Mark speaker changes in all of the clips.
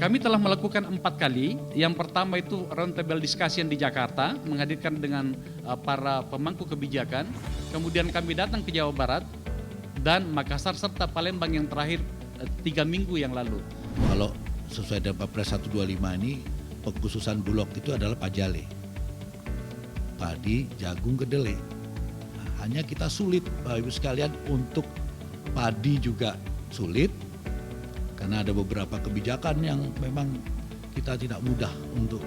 Speaker 1: Kami telah melakukan 4 kali. Yang pertama itu roundtable discussion di Jakarta, menghadirkan dengan para pemangku kebijakan. Kemudian kami datang ke Jawa Barat dan Makassar serta Palembang yang terakhir 3 minggu yang lalu.
Speaker 2: Kalau sesuai dengan Perpres 125 ini, pengkhususan Bulog itu adalah pajale, padi, jagung, kedelai. Nah, hanya kita sulit Bapak Ibu sekalian untuk padi juga sulit, karena ada beberapa kebijakan yang memang kita tidak mudah untuk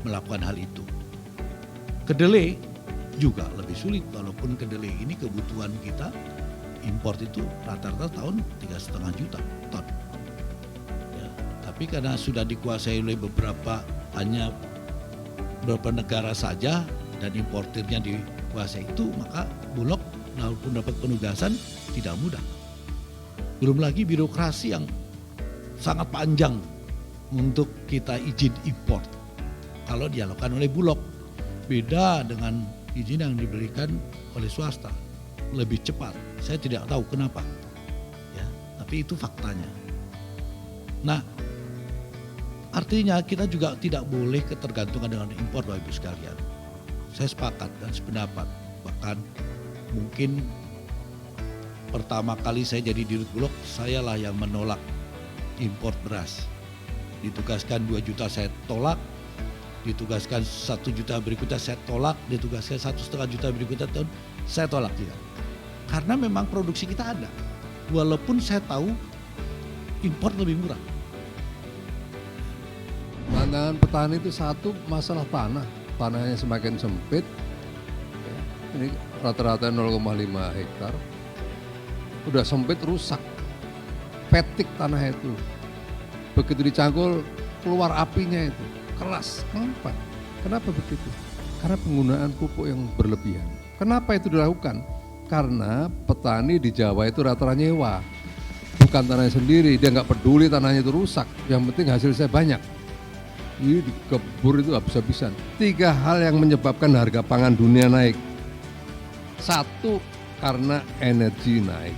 Speaker 2: melakukan hal itu. Kedelai juga lebih sulit, walaupun kedelai ini kebutuhan kita import itu rata-rata tahun 3,5 juta ton. Ya, tapi karena sudah dikuasai oleh hanya beberapa negara saja dan importirnya dikuasai itu, maka Bulog walaupun dapat penugasan tidak mudah. Belum lagi birokrasi yang sangat panjang untuk kita izin impor kalau dilakukan oleh Bulog. Beda dengan izin yang diberikan oleh swasta, lebih cepat. Saya tidak tahu kenapa, ya, tapi itu faktanya. Nah, artinya kita juga tidak boleh ketergantungan dengan impor, Bapak Ibu sekalian. Saya sepakat dan sependapat, bahkan mungkin pertama kali saya jadi dirut Bulog, sayalah yang menolak impor beras. Ditugaskan 2 juta saya tolak, ditugaskan 1 juta berikutnya saya tolak, ditugaskan 1,5 juta berikutnya tahun saya tolak juga. Karena memang produksi kita ada, walaupun saya tahu impor lebih murah.
Speaker 3: Tantangan petani itu satu, masalah tanah, tanahnya semakin sempit, ini rata-rata 0,5 hektar. Udah sempit, rusak, petik tanah itu. Begitu dicangkul keluar apinya itu, keras. Kenapa begitu? Karena penggunaan pupuk yang berlebihan. Kenapa itu dilakukan? Karena petani di Jawa itu rata-rata nyewa, bukan tanahnya sendiri. Dia nggak peduli tanahnya itu rusak, yang penting hasil saya banyak. Ini dikebur itu habis-habisan. 3 hal yang menyebabkan harga pangan dunia naik. 1, karena energi naik,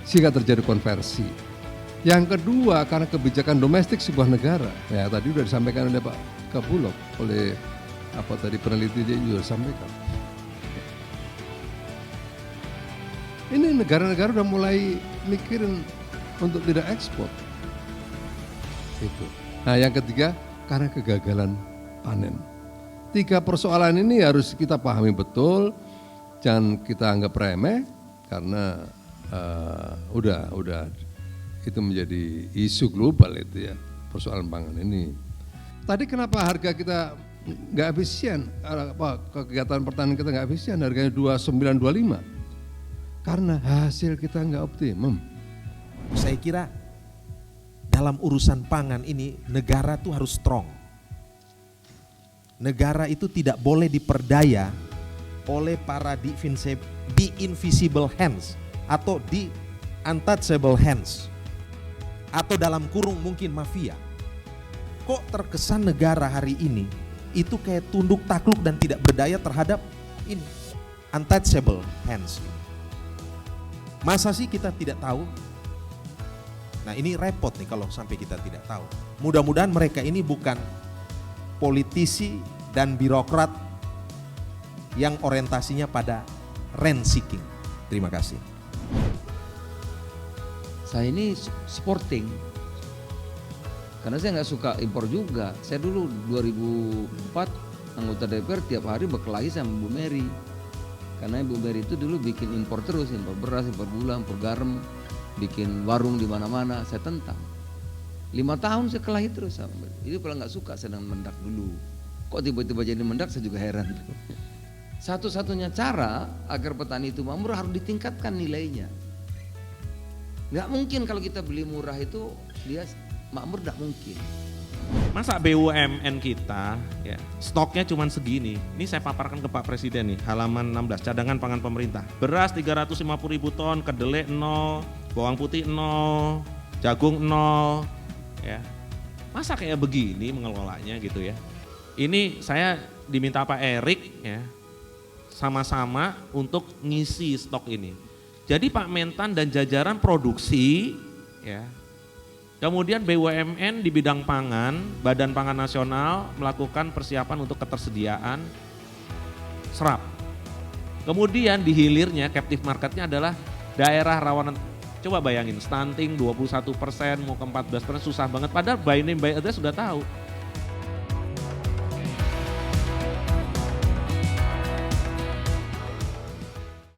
Speaker 3: sehingga terjadi konversi. Yang kedua, karena kebijakan domestik sebuah negara. Ya tadi sudah disampaikan oleh Pak Kabulok, oleh peneliti dia juga sampaikan. Ini negara-negara udah mulai mikirin untuk tidak ekspor. Itu. Nah, yang ketiga, karena kegagalan panen. 3 persoalan ini harus kita pahami betul, jangan kita anggap remeh, karena udah itu menjadi isu global itu ya, persoalan pangan ini. Tadi kenapa harga kita nggak efisien, kegiatan pertanian kita nggak efisien, harganya 2925, karena hasil kita nggak optimum.
Speaker 4: Saya kira dalam urusan pangan ini negara tuh harus strong. Negara itu tidak boleh diperdaya oleh para the invisible hands atau the untouchable hands, atau dalam kurung mungkin mafia. Kok terkesan negara hari ini itu kayak tunduk takluk dan tidak berdaya terhadap ini untouchable hands. Masa sih kita tidak tahu? Nah, ini repot nih kalau sampai kita tidak tahu. Mudah-mudahan mereka ini bukan politisi dan birokrat yang orientasinya pada rent seeking. Terima kasih.
Speaker 5: Saya ini supporting, karena saya nggak suka impor juga. Saya dulu 2004 anggota DPR tiap hari berkelahi sama Bu Mary, karena Bu Mary itu dulu bikin impor terus, impor beras, impor gula, impor garam, bikin warung di mana-mana. Saya tentang. 5 tahun saya kelahi terus sama Mary. Itu kalau nggak suka saya dengan Mendak dulu. Kok tiba-tiba jadi Mendak, saya juga heran. Satu-satunya cara agar petani itu makmur harus ditingkatkan nilainya. Nggak mungkin kalau kita beli murah itu dia makmur, nggak mungkin.
Speaker 6: Masa BUMN kita ya stoknya cuma segini. Ini saya paparkan ke Pak Presiden nih, halaman 16, cadangan pangan pemerintah. Beras 350.000 ton, kedelai 0, bawang putih 0, jagung 0. Ya. Masa kayak begini mengelolanya gitu ya. Ini saya diminta Pak Erik ya, sama-sama untuk ngisi stok ini. Jadi Pak Mentan dan jajaran produksi ya Kemudian BUMN di bidang pangan, Badan Pangan Nasional melakukan persiapan untuk ketersediaan serap. Kemudian di hilirnya captive marketnya adalah daerah rawan. Coba bayangin, stunting 21% mau ke 14% susah banget. Padahal by name by address sudah tahu.